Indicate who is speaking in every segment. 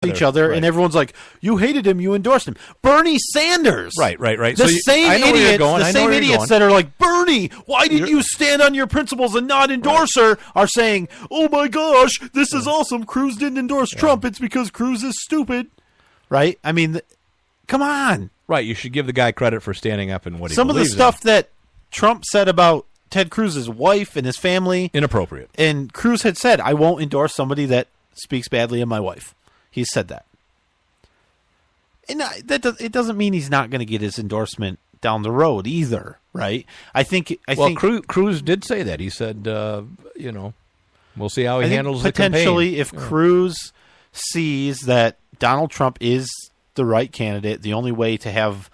Speaker 1: each other, and everyone's like, "You hated him, you endorsed him." Bernie Sanders,
Speaker 2: right.
Speaker 1: The same idiots that are like, "Bernie, why didn't you stand on your principles and not endorse her?" are saying, "Oh my gosh, this is awesome. Cruz didn't endorse Trump. It's because Cruz is stupid." Right? I mean, come on.
Speaker 2: Right. You should give the guy credit for standing up and what he
Speaker 1: Some of the stuff that Trump said about Ted Cruz's wife and his family,
Speaker 2: inappropriate.
Speaker 1: And Cruz had said, "I won't endorse somebody that speaks badly of my wife." He said that. And it doesn't mean he's not going to get his endorsement down the road either, right? I think
Speaker 2: Cruz did say that. He said, we'll see how he handles the campaign.
Speaker 1: Potentially, if Cruz sees that Donald Trump is the right candidate, the only way to have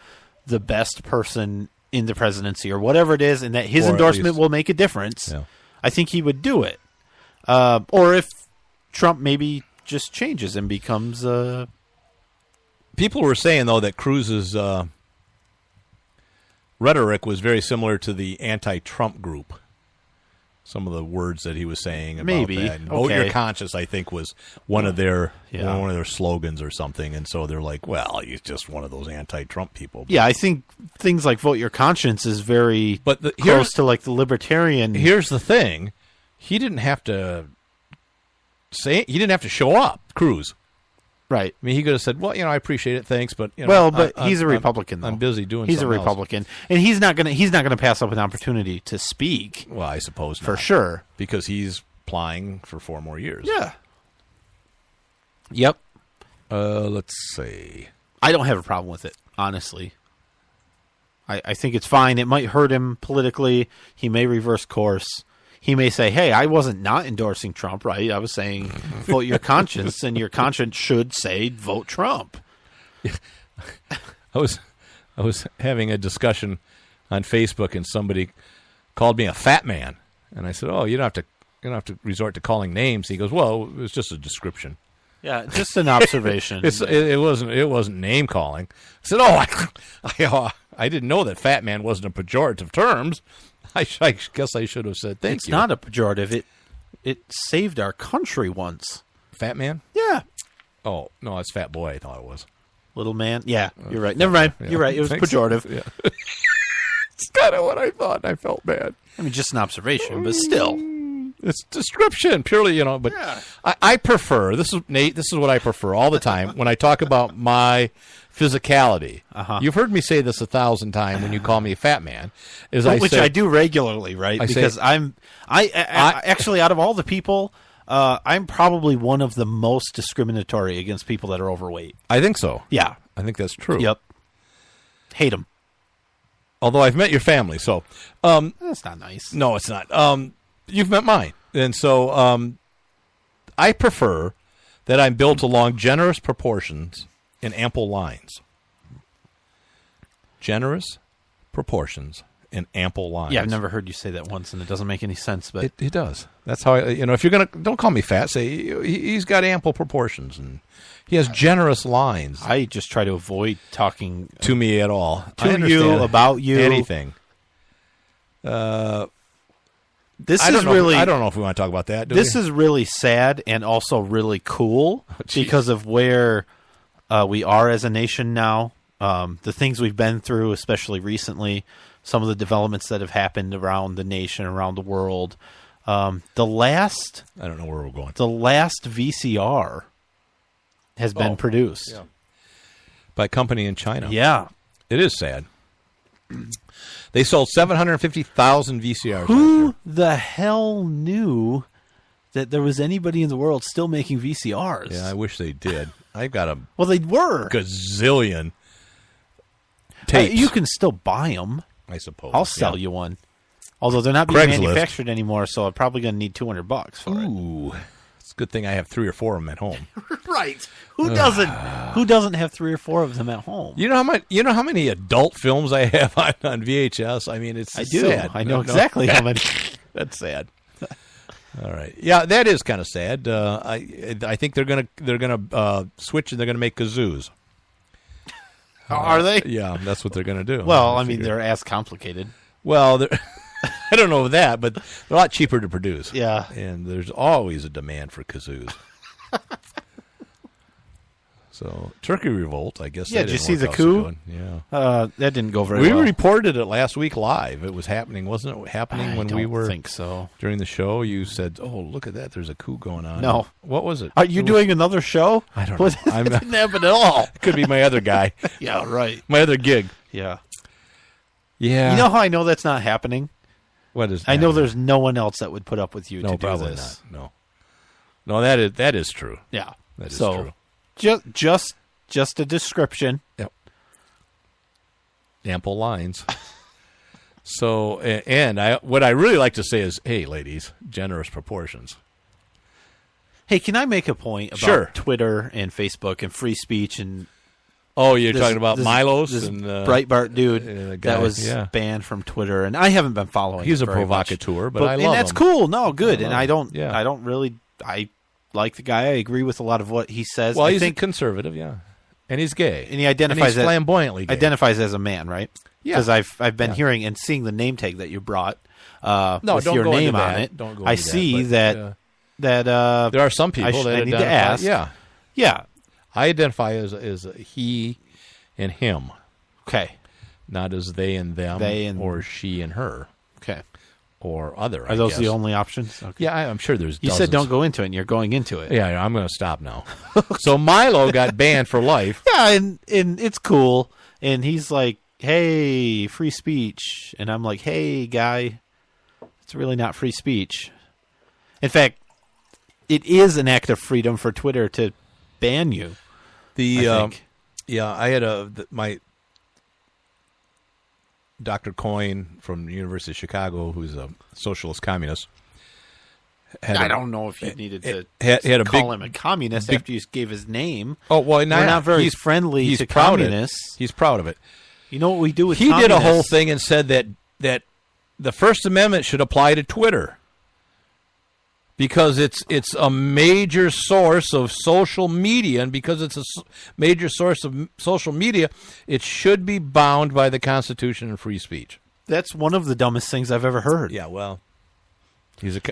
Speaker 1: the best person in the presidency or whatever it is, and that his endorsement will make a difference, I think he would do it. Or if Trump maybe just changes and becomes
Speaker 2: People were saying, though, that Cruz's rhetoric was very similar to the anti-Trump group. Some of the words that he was saying about that. Vote your conscience, I think, was one of their slogans or something. And so they're like, well, he's just one of those anti-Trump people.
Speaker 1: Yeah, I think things like vote your conscience is very close to like the libertarian.
Speaker 2: Here's the thing. He didn't have to say it. He didn't have to show up, Cruz.
Speaker 1: Right.
Speaker 2: I mean, he could have said, well, I appreciate it, thanks, but
Speaker 1: he's a Republican, though.
Speaker 2: I'm busy doing
Speaker 1: He's
Speaker 2: something
Speaker 1: a Republican. And he's not gonna pass up an opportunity to speak.
Speaker 2: Well, I suppose not.
Speaker 1: For sure.
Speaker 2: Because he's applying for 4 more years.
Speaker 1: Yeah. Yep.
Speaker 2: Let's see.
Speaker 1: I don't have a problem with it, honestly. I think it's fine. It might hurt him politically. He may reverse course. He may say, hey, I wasn't not endorsing Trump, right? I was saying vote your conscience, and your conscience should say vote Trump.
Speaker 2: I was having a discussion on Facebook, and somebody called me a fat man. And I said, oh, you don't have to resort to calling names. He goes, well, it was just a description.
Speaker 1: Yeah, just an observation.
Speaker 2: It wasn't name calling. I said, oh, I didn't know that fat man wasn't a pejorative terms. I guess I should have said thank you.
Speaker 1: It's not a pejorative. It saved our country once.
Speaker 2: Fat man?
Speaker 1: Yeah.
Speaker 2: Oh, no, it's fat boy, I thought it was.
Speaker 1: Little man? Yeah, you're right. Never mind. Yeah. You're right. It was pejorative.
Speaker 2: Yeah. It's kind of what I thought, and I felt bad.
Speaker 1: I mean, just an observation, but still.
Speaker 2: It's description, purely, but
Speaker 1: yeah.
Speaker 2: I prefer, this is Nate, this is what I prefer all the time when I talk about my physicality.
Speaker 1: Uh-huh.
Speaker 2: You've heard me say this 1,000 times when you call me a fat man.
Speaker 1: Which I do regularly, right? Because I actually, out of all the people, I'm probably one of the most discriminatory against people that are overweight.
Speaker 2: I think so.
Speaker 1: Yeah.
Speaker 2: I think that's true.
Speaker 1: Yep. Hate them.
Speaker 2: Although I've met your family, so.
Speaker 1: That's not nice.
Speaker 2: No, it's not. You've met mine. And so I prefer that I'm built along generous proportions and ample lines. Generous proportions and ample lines.
Speaker 1: Yeah, I've never heard you say that once, and it doesn't make any sense. But
Speaker 2: it does. That's how if you're gonna, don't call me fat. Say he's got ample proportions and he has generous lines.
Speaker 1: I just try to avoid talking
Speaker 2: to me at all.
Speaker 1: To you, about you,
Speaker 2: anything.
Speaker 1: This is really.
Speaker 2: I don't know if we want to talk about that.
Speaker 1: This is really sad and also really cool because of where we are as a nation now. The things we've been through, especially recently, some of the developments that have happened around the nation, around the world. I don't know where we're going. The last VCR has been produced
Speaker 2: by a company in China.
Speaker 1: Yeah,
Speaker 2: it is sad. They sold 750,000 VCRs.
Speaker 1: Who the hell knew that there was anybody in the world still making VCRs?
Speaker 2: Yeah, I wish they did. I've got a
Speaker 1: they were
Speaker 2: gazillion tapes.
Speaker 1: You can still buy them.
Speaker 2: I suppose.
Speaker 1: I'll sell you one. Although they're not being manufactured anymore, so I'm probably going to need $200 for it.
Speaker 2: Ooh. It's a good thing I have 3 or 4 of them at home.
Speaker 1: Right. Who doesn't have 3 or 4 of them at home?
Speaker 2: You know how many adult films I have on VHS? I mean, it's sad.
Speaker 1: I know exactly how many.
Speaker 2: That's sad. All right. Yeah, that is kind of sad. I think they're gonna switch and they're gonna make kazoos.
Speaker 1: Are they?
Speaker 2: Yeah, that's what they're gonna do.
Speaker 1: Well, I mean, they're as complicated.
Speaker 2: Well, I don't know that, but they're a lot cheaper to produce.
Speaker 1: Yeah.
Speaker 2: And there's always a demand for kazoos. So Turkey Revolt, I guess.
Speaker 1: Yeah, did you see the coup?
Speaker 2: So yeah,
Speaker 1: that didn't go very well.
Speaker 2: We reported it last week live. It was happening, wasn't it? Happening when we were.
Speaker 1: I think so.
Speaker 2: During the show, you said, "Oh, look at that! There's a coup going on."
Speaker 1: No,
Speaker 2: what was it?
Speaker 1: Are you doing another show?
Speaker 2: I don't know.
Speaker 1: It didn't happen at all.
Speaker 2: Could be my other guy.
Speaker 1: Yeah, right.
Speaker 2: My other gig.
Speaker 1: Yeah.
Speaker 2: Yeah.
Speaker 1: You know how I know that's not happening?
Speaker 2: What is?
Speaker 1: I know there's no one else that would put up with you to do
Speaker 2: probably
Speaker 1: this.
Speaker 2: Not. No, that is true.
Speaker 1: Yeah,
Speaker 2: that is true.
Speaker 1: Just a description.
Speaker 2: Yep. Ample lines. So, and what I really like to say is, hey, ladies, generous proportions.
Speaker 1: Hey, can I make a point about Twitter and Facebook and free speech and?
Speaker 2: Oh, you're talking about Milos
Speaker 1: and Breitbart dude that was banned from Twitter, and I haven't been following.
Speaker 2: He's a provocateur, but I love him.
Speaker 1: And that's cool. No, good. And I don't really. I like the guy. I agree with a lot of what he says.
Speaker 2: Well, he's a conservative, yeah, and he's gay,
Speaker 1: and he identifies
Speaker 2: flamboyantly gay.
Speaker 1: Identifies as a man, right?
Speaker 2: Yeah,
Speaker 1: because I've been hearing and seeing the name tag that you brought.
Speaker 2: No,
Speaker 1: with
Speaker 2: don't
Speaker 1: your
Speaker 2: go
Speaker 1: name
Speaker 2: into
Speaker 1: on
Speaker 2: that.
Speaker 1: it.
Speaker 2: Don't go
Speaker 1: I
Speaker 2: into
Speaker 1: see
Speaker 2: that
Speaker 1: there
Speaker 2: are some people that
Speaker 1: I need to ask.
Speaker 2: Yeah. I identify as he and him.
Speaker 1: Okay.
Speaker 2: Not as they and them, or she and her.
Speaker 1: Okay.
Speaker 2: Or other.
Speaker 1: Are those the only options? Okay.
Speaker 2: Yeah, I'm sure there's.
Speaker 1: You said don't go into it, and you're going into it.
Speaker 2: Yeah, I'm going to stop now. So Milo got banned for life.
Speaker 1: Yeah, and it's cool, and he's like, "Hey, free speech," and I'm like, "Hey, guy, it's really not free speech." In fact, it is an act of freedom for Twitter to ban you.
Speaker 2: I had my Dr. Coyne from the University of Chicago, who's a socialist communist.
Speaker 1: I don't know if you needed to call him a communist after you gave his name.
Speaker 2: Oh, well,
Speaker 1: we're not very friendly to communists.
Speaker 2: He's proud of it.
Speaker 1: You know what we do with
Speaker 2: He did a whole thing and said that the First Amendment should apply to Twitter. Because it's a major source of social media, and because it's a major source of social media, it should be bound by Constitution and free speech.
Speaker 1: That's one of the dumbest things I've ever heard.
Speaker 2: Yeah, well,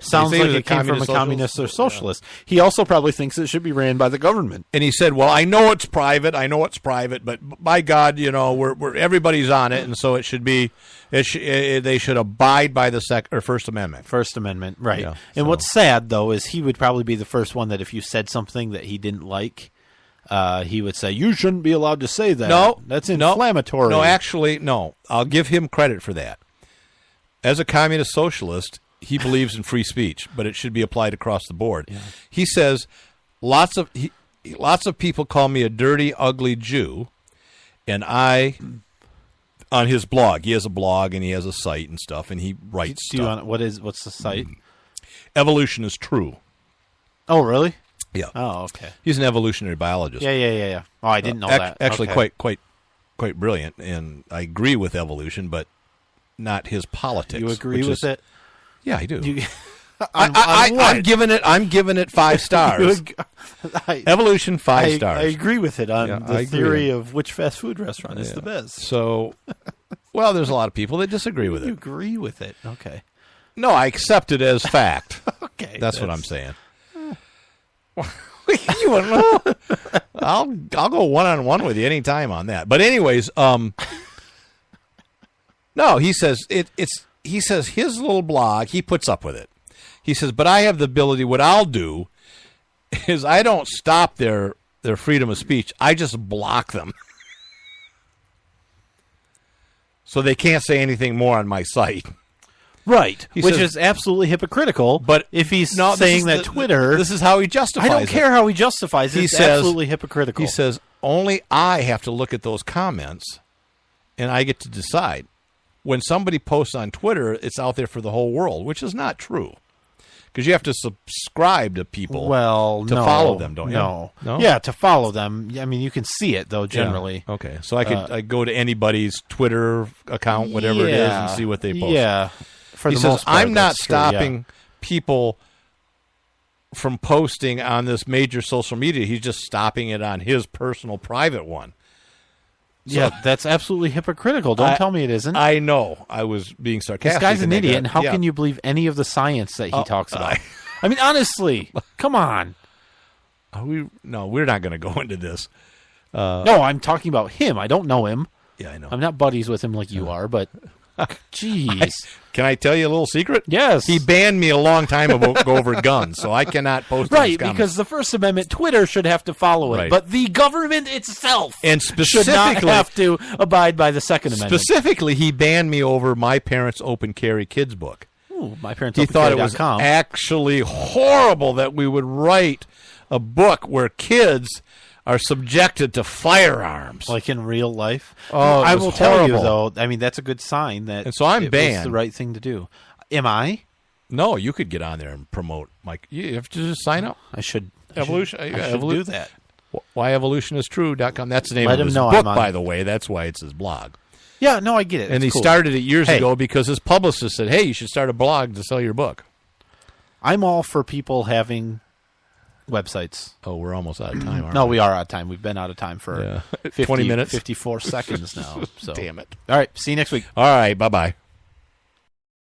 Speaker 1: sounds like it came from a communist or socialist. Yeah. He also probably thinks it should be ran by the government.
Speaker 2: And he said, "Well, I know it's private, but by God, we're everybody's on it, and so it should be. They should abide by the First Amendment.
Speaker 1: First Amendment, right? Yeah, and what's sad though is he would probably be the first one that if you said something that he didn't like, he would say you shouldn't be allowed to say that.
Speaker 2: No,
Speaker 1: that's inflammatory.
Speaker 2: No, actually, no. I'll give him credit for that. As a communist socialist, he believes in free speech, but it should be applied across the board. Yeah. He says lots of people call me a dirty, ugly Jew, and on his blog, he has a blog and he has a site and stuff, and he writes stuff.
Speaker 1: What's the site?
Speaker 2: Evolution is True.
Speaker 1: Oh, really?
Speaker 2: Yeah.
Speaker 1: Oh, okay.
Speaker 2: He's an evolutionary biologist.
Speaker 1: Yeah. Oh, I didn't know that.
Speaker 2: Actually, quite brilliant, and I agree with evolution, but not his politics.
Speaker 1: You agree with it?
Speaker 2: Yeah, I do. I'm giving it 5 stars. Evolution 5 stars.
Speaker 1: I agree with it on the theory of which fast food restaurant is the best.
Speaker 2: So, well, there's a lot of people that disagree with it.
Speaker 1: You agree with it? Okay.
Speaker 2: No, I accept it as fact.
Speaker 1: Okay,
Speaker 2: that's what I'm saying. You want to know? I'll go one-on-one with you anytime on that. But anyways, no, he says He says his little blog, he puts up with it. He says, but I have the ability, what I'll do is I don't stop their freedom of speech. I just block them. So they can't say anything more on my site.
Speaker 1: Right, which is absolutely hypocritical. But if he's saying that Twitter...
Speaker 2: This is how he justifies it.
Speaker 1: I don't care how he justifies it. It's absolutely hypocritical.
Speaker 2: He says, only I have to look at those comments, and I get to decide. When somebody posts on Twitter, it's out there for the whole world, which is not true. Because you have to subscribe to people to follow them, don't you?
Speaker 1: No. Yeah, to follow them. I mean, you can see it, though, generally.
Speaker 2: Yeah. Okay. So I go to anybody's Twitter account, whatever it is, and see what they post.
Speaker 1: Yeah.
Speaker 2: He says, I'm not stopping people from posting on this major social media. He's just stopping it on his personal private one.
Speaker 1: So, yeah, that's absolutely hypocritical. Don't tell me it isn't.
Speaker 2: I know. I was being sarcastic.
Speaker 1: This guy's an idiot, and how can you believe any of the science that he talks about? I mean, honestly, come on.
Speaker 2: We're not going to go into this.
Speaker 1: No, I'm talking about him. I don't know him.
Speaker 2: Yeah, I know.
Speaker 1: I'm not buddies with him like you are, but jeez.
Speaker 2: Can I tell you a little secret?
Speaker 1: Yes.
Speaker 2: He banned me a long time ago over guns, so I cannot post
Speaker 1: right, because the First Amendment, Twitter should have to follow it,
Speaker 2: right.
Speaker 1: but the government itself
Speaker 2: and
Speaker 1: should not have to abide by the Second Amendment.
Speaker 2: Specifically, he banned me over My Parents' Open Carry Kids book.
Speaker 1: Ooh, My Parents
Speaker 2: He thought it was actually horrible that we would write a book where kids are subjected to firearms,
Speaker 1: like in real life.
Speaker 2: Oh,
Speaker 1: I will tell you though. I mean, that's a good sign that.
Speaker 2: And so I'm banned.
Speaker 1: Was the right thing to do. Am I?
Speaker 2: No, you could get on there and promote. Mike, you have to just sign up.
Speaker 1: I should.
Speaker 2: Evolution.
Speaker 1: I should do that.
Speaker 2: WhyEvolutionIsTrue.com. That's the name of his book, by the way. That's why it's his blog.
Speaker 1: Yeah, no, I get it.
Speaker 2: And he started it years ago because his publicist said, "Hey, you should start a blog to sell your book."
Speaker 1: I'm all for people having websites.
Speaker 2: Oh, we're almost out of time, aren't
Speaker 1: we? We are out of time. We've been out of time for
Speaker 2: 20 minutes.
Speaker 1: 54 seconds now. So.
Speaker 2: Damn it.
Speaker 1: All right, see you next week.
Speaker 2: All right, bye-bye.